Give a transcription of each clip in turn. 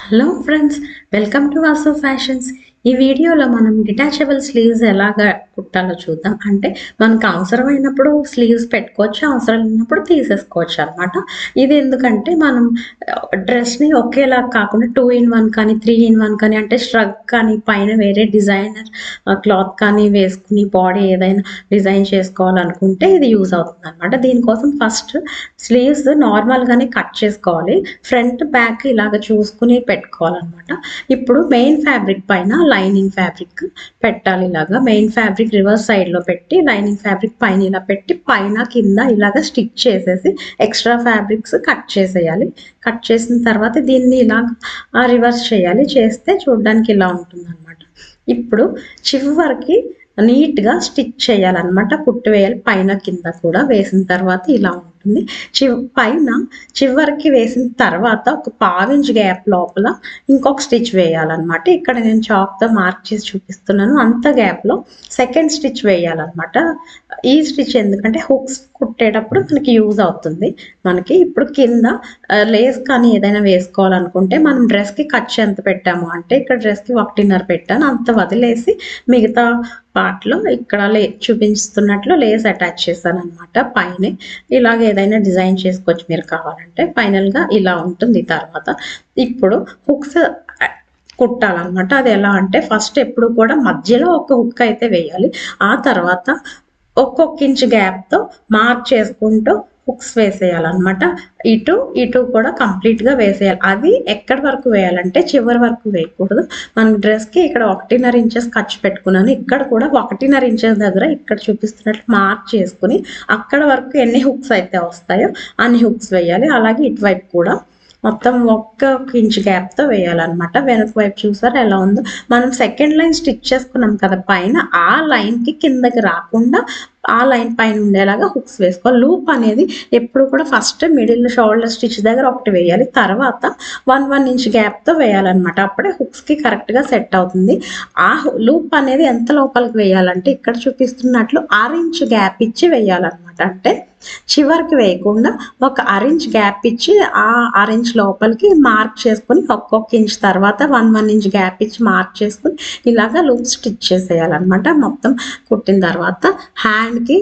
Hello friends, welcome to Vasu fashions. ఈ వీడియోలో మనం డిటాచబుల్ స్లీవ్స్ ఎలాగా కుట్టాలో చూద్దాం. అంటే మనకు అవసరమైనప్పుడు స్లీవ్స్ పెట్టుకోవచ్చు, అవసరం లేనప్పుడు తీసేసుకోవచ్చు అనమాట. ఇది ఎందుకంటే మనం డ్రెస్ని ఒకేలా కాకుండా 2 in 1 కానీ 3 in 1 కానీ, అంటే స్ట్రగ్ కానీ పైన వేరే డిజైనర్ క్లాత్ కానీ వేసుకుని బాడీ ఏదైనా డిజైన్ చేసుకోవాలనుకుంటే ఇది యూజ్ అవుతుంది అనమాట. దీనికోసం ఫస్ట్ స్లీవ్స్ నార్మల్గానే కట్ చేసుకోవాలి. ఫ్రంట్ బ్యాక్ ఇలాగ చూసుకుని పెట్టుకోవాలన్నమాట. ఇప్పుడు మెయిన్ ఫ్యాబ్రిక్ పైన లైనింగ్ ఫ్యాబ్రిక్ పెట్టాలి. ఇలాగా మెయిన్ ఫ్యాబ్రిక్ రివర్స్ సైడ్ లో పెట్టి లైనింగ్ ఫ్యాబ్రిక్ పైన ఇలా పెట్టి పైన కింద ఇలాగ స్టిచ్ చేసేసి ఎక్స్ట్రా ఫ్యాబ్రిక్స్ కట్ చేసేయాలి. కట్ చేసిన తర్వాత దీన్ని ఇలా రివర్స్ చేయాలి. చేస్తే చూడడానికి ఇలా ఉంటుంది అనమాట. ఇప్పుడు చివరికి నీట్గా స్టిచ్ చేయాలన్నమాట. కుట్టు వేయాలి పైన కింద కూడా. వేసిన తర్వాత ఇలా ఉంటుంది. పైన చివరికి వేసిన తర్వాత ఒక 1/2 ఇంచ్ గ్యాప్ లోపల ఇంకొక స్టిచ్ వేయాలన్నమాట. ఇక్కడ నేను చాక్తో మార్క్ చేసి చూపిస్తున్నాను. అంత గ్యాప్లో సెకండ్ స్టిచ్ వేయాలన్నమాట. ఈ స్టిచ్ ఎందుకంటే హుక్స్ కుట్టేటప్పుడు మనకి యూజ్ అవుతుంది. మనకి ఇప్పుడు కింద లేస్ కానీ ఏదైనా వేసుకోవాలనుకుంటే మనం డ్రెస్కి ఖర్చు ఎంత పెట్టాము అంటే ఇక్కడ డ్రెస్కి 1.5 పెట్టాను. అంత వదిలేసి మిగతా పార్ట్లో ఇక్కడ చూపిస్తున్నట్లు లేస్ అటాచ్ చేశాను అనమాట. పైన ఇలాగ ఏదైనా డిజైన్ చేసుకోవచ్చు మీరు కావాలంటే. ఫైనల్గా ఇలా ఉంటుంది. తర్వాత ఇప్పుడు హుక్స్ కుట్టాలన్నమాట. అది ఎలా అంటే ఫస్ట్ ఎప్పుడు కూడా మధ్యలో ఒక హుక్ అయితే వేయాలి. ఆ తర్వాత ఒక్కొక్క ఇంచ్ గ్యాప్తో మార్క్ చేసుకుంటూ హుక్స్ వేసేయాలన్నమాట. ఇటు కూడా కంప్లీట్గా వేసేయాలి. అది ఎక్కడి వరకు వేయాలంటే చివరి వరకు వేయకూడదు. మన డ్రెస్కి ఇక్కడ 1.5 ఇంచెస్ ఖర్చు పెట్టుకున్నాను. ఇక్కడ కూడా 1.5 ఇంచెస్ దగ్గర ఇక్కడ చూపిస్తున్నట్లు మార్క్ చేసుకుని అక్కడ వరకు ఎన్ని హుక్స్ అయితే వస్తాయో అన్ని హుక్స్ వేయాలి. అలాగే ఇటువైపు కూడా మొత్తం 1 ఇంచ్ గ్యాప్తో వేయాలన్నమాట. వెనక వైపు చూసారా ఎలా ఉందో. మనం సెకండ్ లైన్ స్టిచ్ చేసుకున్నాం కదా పైన, ఆ లైన్కి కిందకి రాకుండా ఆ లైన్ పైన ఉండేలాగా హుక్స్ వేసుకోవాలి. లూప్ అనేది ఎప్పుడు కూడా ఫస్ట్ మిడిల్ షోల్డర్ స్టిచ్ దగ్గర ఒకటి వేయాలి. తర్వాత 1 ఇంచ్ గ్యాప్తో వేయాలన్నమాట. అప్పుడే హుక్స్కి కరెక్ట్గా సెట్ అవుతుంది. ఆ లూప్ అనేది ఎంత లోపలికి వేయాలంటే ఇక్కడ చూపిస్తున్నట్లు 1/2 ఇంచ్ గ్యాప్ ఇచ్చి వేయాలన్నమాట. అంటే చివరికి వేయకుండా ఒక 1/2 ఇంచ్ గ్యాప్ ఇచ్చి ఆ 1/2 ఇంచ్ లోపలికి మార్క్ చేసుకుని ఒక్కొక్క ఇంచ్ తర్వాత 1 ఇంచ్ గ్యాప్ ఇచ్చి మార్క్ చేసుకుని ఇలాగా లూప్ స్టిచ్ చేసేయాలన్నమాట. మొత్తం కుట్టిన తర్వాత హ్యాండ్కి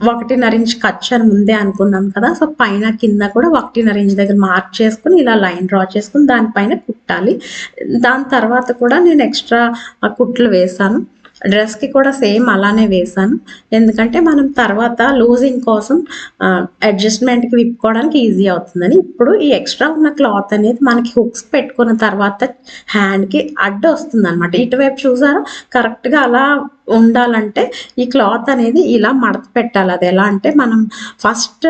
1.5 ఇంచ్ ఖర్చు అని ముందే అనుకున్నాం కదా. సో పైన కింద కూడా 1.5 ఇంచ్ దగ్గర మార్క్ చేసుకుని ఇలా లైన్ డ్రా చేసుకుని దానిపైన కుట్టాలి. దాని తర్వాత కూడా నేను ఎక్స్ట్రా కుట్లు వేసాను. డ్రెస్కి కూడా సేమ్ అలానే వేసాను. ఎందుకంటే మనం తర్వాత లూజింగ్ కోసం అడ్జస్ట్మెంట్కి విప్పుకోవడానికి ఈజీ అవుతుందని. ఇప్పుడు ఈ ఎక్స్ట్రా ఉన్న క్లాత్ అనేది మనకి హుక్స్ పెట్టుకున్న తర్వాత హ్యాండ్కి అడ్డు వస్తుంది అనమాట. ఇటువైపు చూసారా కరెక్ట్గా అలా ఉండాలంటే ఈ క్లాత్ అనేది ఇలా మడత పెట్టాలి. అది ఎలా అంటే మనం ఫస్ట్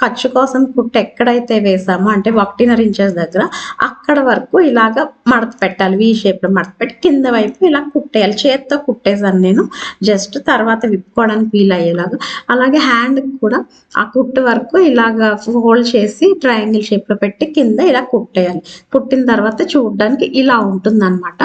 ఖర్చు కోసం కుట్టు ఎక్కడైతే వేసామో అంటే 1.5 ఇంచెస్ దగ్గర అక్కడ వరకు ఇలాగ మడత పెట్టాలి. వీ షేప్లో మడత పెట్టి కింద వైపు ఇలా కుట్టేయాలి. చేత్తో కుట్టేసాను నేను జస్ట్, తర్వాత విప్పుకోవడానికి వీలయ్యేలాగా. అలాగే హ్యాండ్కి కూడా ఆ కుట్టు వరకు ఇలాగ ఫోల్డ్ చేసి ట్రయాంగిల్ షేప్లో పెట్టి కింద ఇలా కుట్టేయాలి. కుట్టిన తర్వాత చూడడానికి ఇలా ఉంటుందన్నమాట.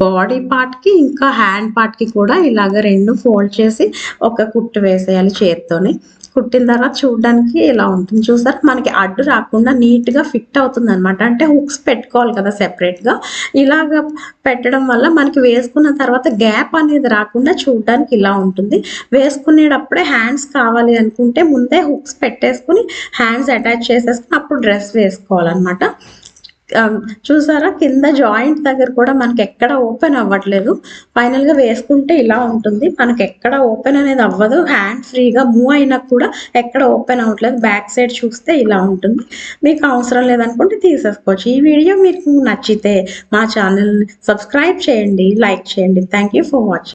బాడీ పార్ట్కి ఇంకా హ్యాండ్ పార్ట్కి కూడా ఇలాగ 2 ఫోల్డ్ చేసి ఒక కుట్టు వేసేయాలి చేత్తోని. కుట్టిన తర్వాత చూడడానికి ఇలా ఉంటుంది. చూసారు మనకి అడ్డు రాకుండా నీట్గా ఫిట్ అవుతుంది అనమాట. అంటే హుక్స్ పెట్టుకోవాలి కదా సెపరేట్గా. ఇలాగ పెట్టడం వల్ల మనకి వేసుకున్న తర్వాత గ్యాప్ అనేది రాకుండా చూడడానికి ఇలా ఉంటుంది. వేసుకునేటప్పుడే హ్యాండ్స్ కావాలి అనుకుంటే ముందే హుక్స్ పెట్టేసుకుని హ్యాండ్స్ అటాచ్ చేసేసుకుని అప్పుడు డ్రెస్ వేసుకోవాలన్నమాట. చూసారా కింద జాయింట్ దగ్గర కూడా మనకి ఎక్కడ ఓపెన్ అవ్వట్లేదు. ఫైనల్గా వేసుకుంటే ఇలా ఉంటుంది. మనకి ఎక్కడ ఓపెన్ అనేది అవ్వదు. హ్యాండ్ ఫ్రీగా మూవ్ అయినా కూడా ఎక్కడ ఓపెన్ అవ్వట్లేదు. బ్యాక్ సైడ్ చూస్తే ఇలా ఉంటుంది. మీకు అవసరం లేదనుకుంటే తీసేసుకోవచ్చు. ఈ వీడియో మీకు నచ్చితే మా ఛానల్ని సబ్స్క్రైబ్ చేయండి, లైక్ చేయండి. Thank you for watching.